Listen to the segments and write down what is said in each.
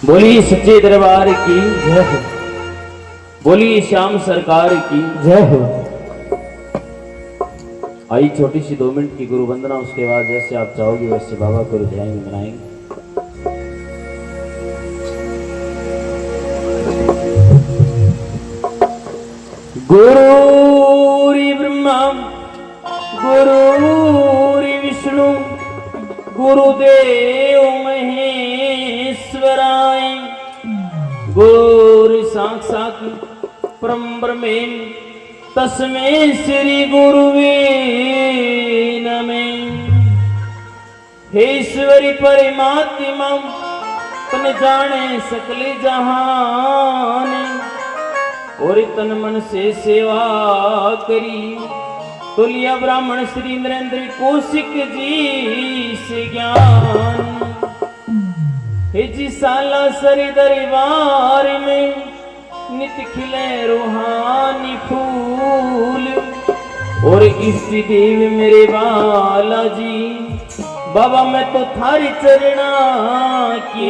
बोली सच्चे दरबार की जय हो। बोली श्याम सरकार की जय हो। आई छोटी सी 2 मिनट की गुरु वंदना, उसके बाद जैसे आप चाहोगे वैसे बाबा को ध्यान मनाएंगे। गुरुरी ब्रह्मा गुरुरी विष्णु गुरुदेव महेश्वराय गुरु साक्षात् परम ब्रह्मे तस्मै श्री गुरुवे नमः। हे ईश्वरी परमात्मा तन जाने सकल जहान और तन मन से सेवा करी तुलिया ब्राह्मण श्री नरेंद्र कौशिक जी से ज्ञान। हे जी साला सरी दरबार में नित खिले रूहानी फूल और इष्ट देव मेरे बालाजी बाबा मैं तो थारी चरणा की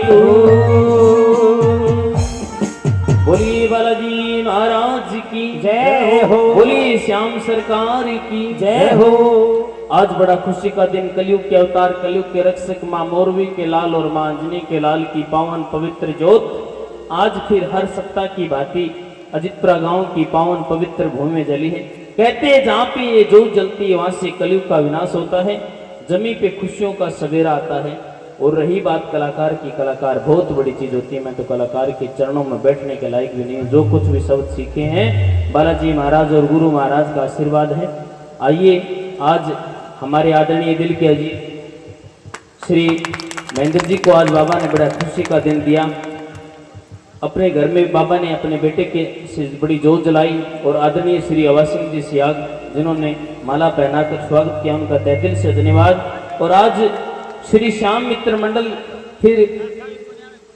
बोलिए बालाजी महाराज की जय हो। बोलिए श्याम सरकार की जय हो। आज बड़ा खुशी का दिन, कलयुग के अवतार कलयुग के रक्षक मां मोरवी के लाल और मां अंजनी के लाल की पावन पवित्र जोत आज फिर हर सप्ताह की भांति अजितपुरा गांव की पावन पवित्र भूमि में जली है। कहते हैं जहाँ पे ये जोत जलती है वहां से कलयुग का विनाश होता है, जमी पे खुशियों का सवेरा आता है। और रही बात कलाकार की, कलाकार बहुत बड़ी चीज होती है। मैं तो कलाकार के चरणों में बैठने के लायक भी नहीं हूँ। जो कुछ भी शब्द सीखे हैं बालाजी महाराज और गुरु महाराज का आशीर्वाद है। आइए आज हमारे आदरणीय दिल के अजीत श्री महेंद्र जी को आज बाबा ने बड़ा खुशी का दिन दिया। अपने घर में बाबा ने अपने बेटे के से बड़ी जोत जलाई और आदरणीय श्री अवा सिंह जी सियाग जिन्होंने माला पहनाकर स्वागत किया, उनका तहे दिल से धन्यवाद। और आज श्री श्याम मित्र मंडल फिर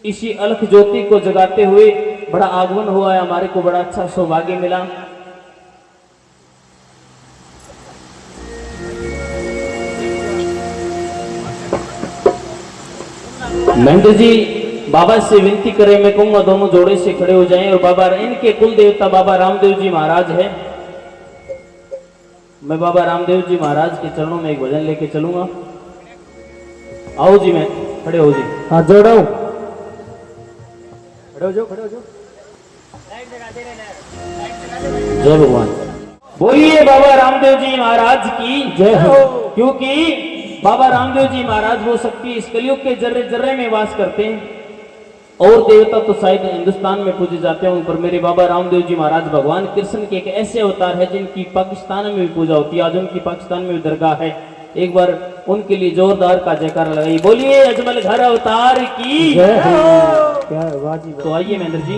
इसी अलख ज्योति को जगाते हुए बड़ा आगमन हुआ है। हमारे को बड़ा अच्छा सौभाग्य मिला। महेंद्र जी बाबा से विनती करें, मैं कहूंगा दोनों जोड़े से खड़े हो जाएं। और बाबा इनके कुल देवता बाबा रामदेव जी महाराज है। मैं बाबा रामदेव जी महाराज के चरणों में एक भजन लेके चलूंगा। आओ जी, मैं खड़े हो जी। हाँ जोड़ो, खड़े हो जाओ, खड़े हो जाओ। जय भगवान। बोलिए बाबा रामदेव जी महाराज की जय हो। क्योंकि बाबा रामदेव जी महाराज वो शक्ति इस कलयुग के जर्रे जर्रे में वास करते हैं। और देवता तो शायद हिंदुस्तान में पूजे जाते हों, पर मेरे बाबा रामदेव जी महाराज भगवान कृष्ण के एक ऐसे अवतार है जिनकी पाकिस्तान में भी पूजा होती है। आज उनकी पाकिस्तान में भी दरगाह है। एक बार उनके लिए जोरदार का जयकारा लगाई। बोलिए अजमल घर अवतार की जय हो। क्या वाजी। तो आइए महेंद्र जी।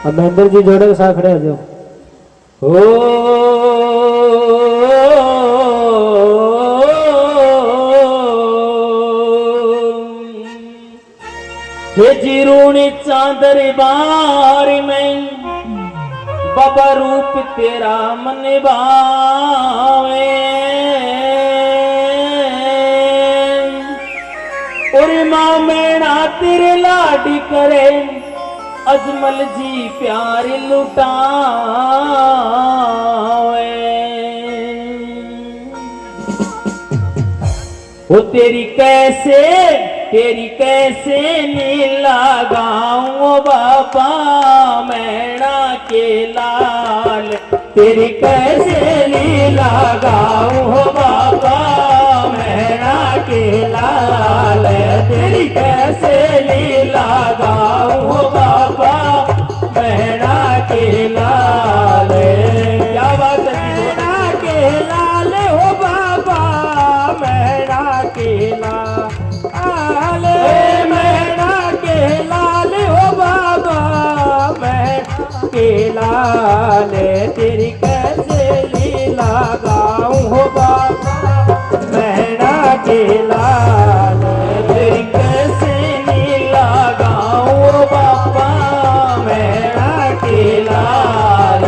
अब महेंद्र जी जोड़े के साथ खड़े हो जाओ। हे जीरूणी चांदर बार में बाबा रूप तेरा मन भावे और मां मैना तेरे लाडी करे अजमल जी प्यार लुटावे। वो तेरी कैसे नीला गाऊं बाबा मैना के लाल, तेरी कैसे नीला गाऊं बाबा मैना के लाल, तेरी कैसे नीला गाऊं बाबा मैना के लाल। क्या बात है, मैना के लाल हो बाबा मैना के लाल, मैना के लाल हो बाबा मैना के लाल, तेरी कैसे लीला गाऊं हो बाबा मैना के लाल, तेरी कैसे लीला गाऊं हो बाबा मैना के लाल।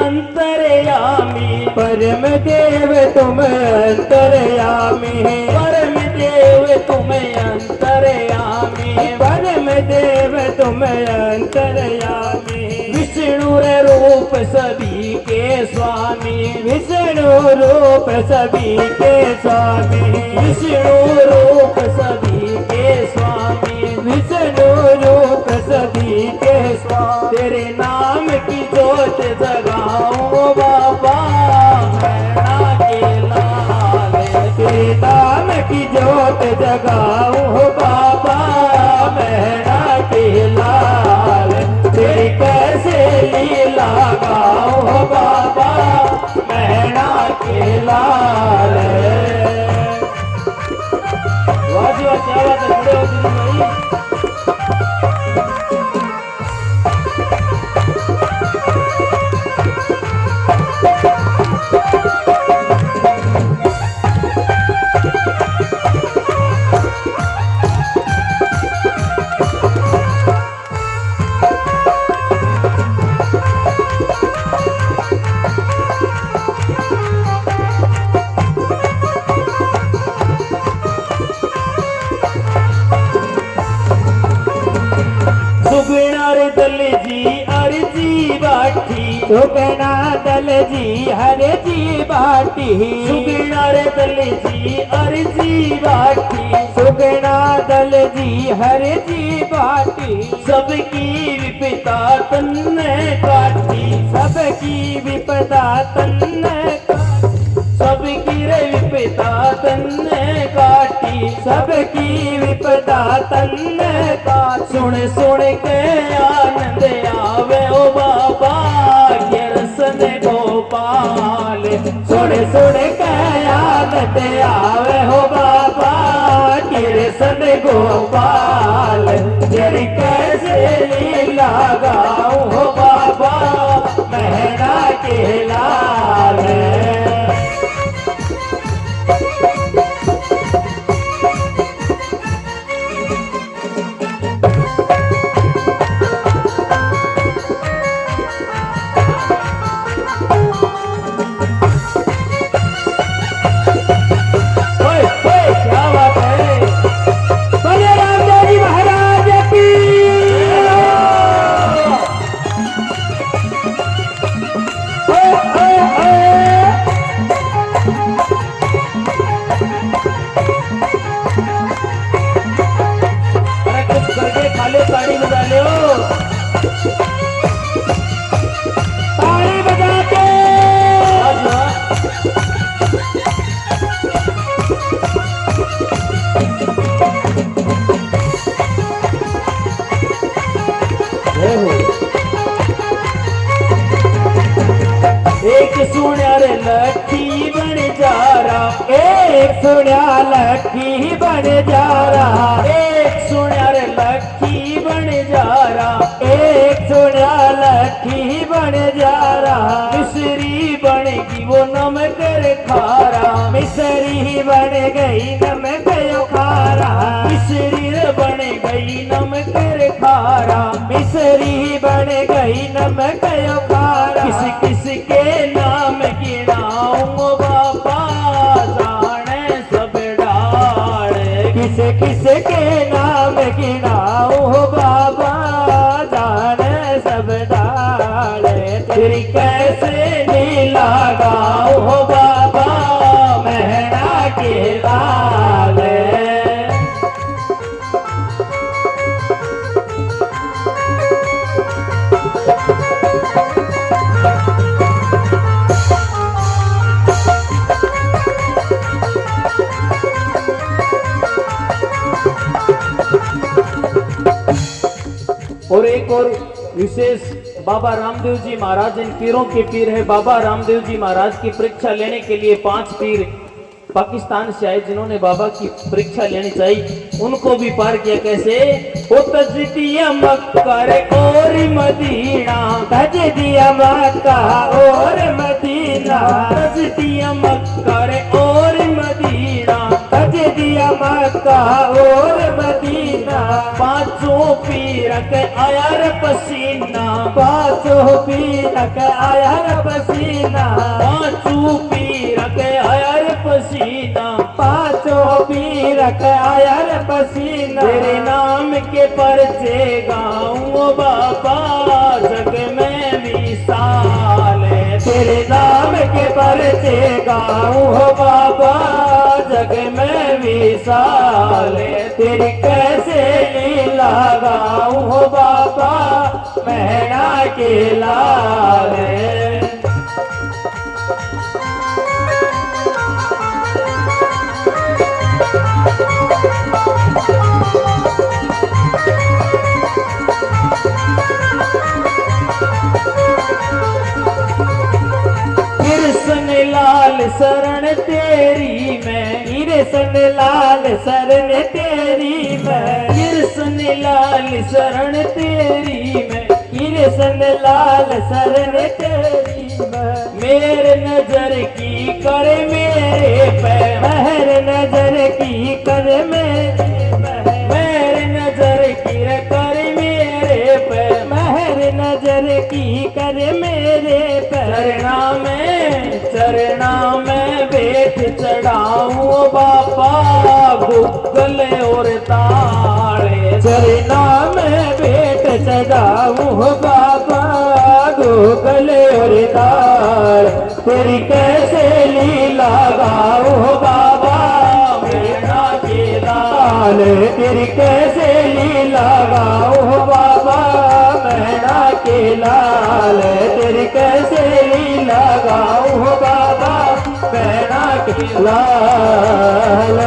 अंतर्यामी परम देव तुम अंतर्यामी परम देव तुम अंतर्यामी परम देव तुम अंतर्यामी विष्णु रूप सभी के स्वामी विष्णु रूप सभी के स्वामी विष्णु रूप सभी के स्वामी विष्णु रूप सभी के स्वामी तेरे नाम की जोत जगाऊं बाबा मैना के लाल तेरे नाम की जोत जगाऊं बाबा मैना के लाल तेरी कैसे लीला गाऊं बाबा मैना के लाल वाह जी वाह क्या बात है खड़े हो दिलीप भाई सुगणार दल जी अर्जी बाठी सुगना दल जी हरे जी बाटी सुगणार दल जी अर्जी बाठी सुगना दल जी हरे जी बाटी सबकी विपदा तन्ने काटी सबकी विपदा तन्ने सबकी रे विपदा तन्ने काटी सबकी विपदा तन्ने का सुन सुन के आनंद आवे ओ बाबा गिरसन गोपाल सुन सुन के आनंद आवे हो बाबा कृष्ण गोपाल तेरी कैसे लीला गाऊं हो बाबा महना के लाल ओए ओए क्या बात है बोले रामदेव जी महाराज की ओए, ओए, ओए। अरे कुछ करके खा लो ताड़ी बजा लो ताली बजा के आज वाह एक सुन्यार लठी बन जा रहा एक सुन्या लठी बन जा रहा एक सुन्यार लठी बन जा रहा एक सुन्या लठी बन जा रहा मिश्री बनेगी वो नमक रे खारा मिसरी बन गई नमक यो खारा मिश्री रे बन गई नमक रे खारा मिसरी बन गई नमक यो खारा किस किस के नाम गिनाऊं बाबा जाने सब डाल किस किस के नाम गिनाऊं हो बाबा जाने सब डाले तेरी कैसे लीला गाऊं हो बाबा महना के लाल और एक और विशेष बाबा रामदेव जी महाराज इन पीरों के पीर है। बाबा रामदेव जी महाराज की परीक्षा लेने के लिए 5 पीर पाकिस्तान से आए जिन्होंने बाबा की परीक्षा लेनी चाहिए, उनको भी पार किया। कैसे? ओ तजदिया मक्का रे और मदीना, तजदिया मक्का और मदीना, तजदिया मक्का रे और मदीना, तजदिया मक्का और मदीना, पांचों पीर के आया रे पसीना, पाँचों पीर के आया रे पसीना, पांचों पीर के आया रे पसीना, पाँचों पीर के आया रे पसीना। तेरे नाम के परचे गाऊं बाबा जग में विशाल है, तेरे नाम के परचे गाऊं हो बाबा जग में विशाल है। तेरी कैसे लीला गाऊं हो बाबा मैना के लाल है। कृष्ण लाल शरण तेरी मैं, कृष्ण लाल शरण तेरी मैं, कृष्ण लाल शरण तेरी मैं, कृष्ण लाल शरण तेरी मैं। मेरे नजर की करे मेरे पे, महर नजर की कर मेरे महर, मेरे नजर की करे मेरे पे, महर नजर की कर मेरे पर। चरना में बैठ चढ़ाऊं बाबा गुगल और ताड़े, चरना में बेट चढ़ाऊं हो बाबा गूगल और तार। तेरी कैसे लीला गाऊं हो बाबा मैना के लाल। तेरी कैसे लीला गाऊं हो बाबा मैना के लाल। तेरी कैसे लीला गाऊं हो बाबा मैना के लाल।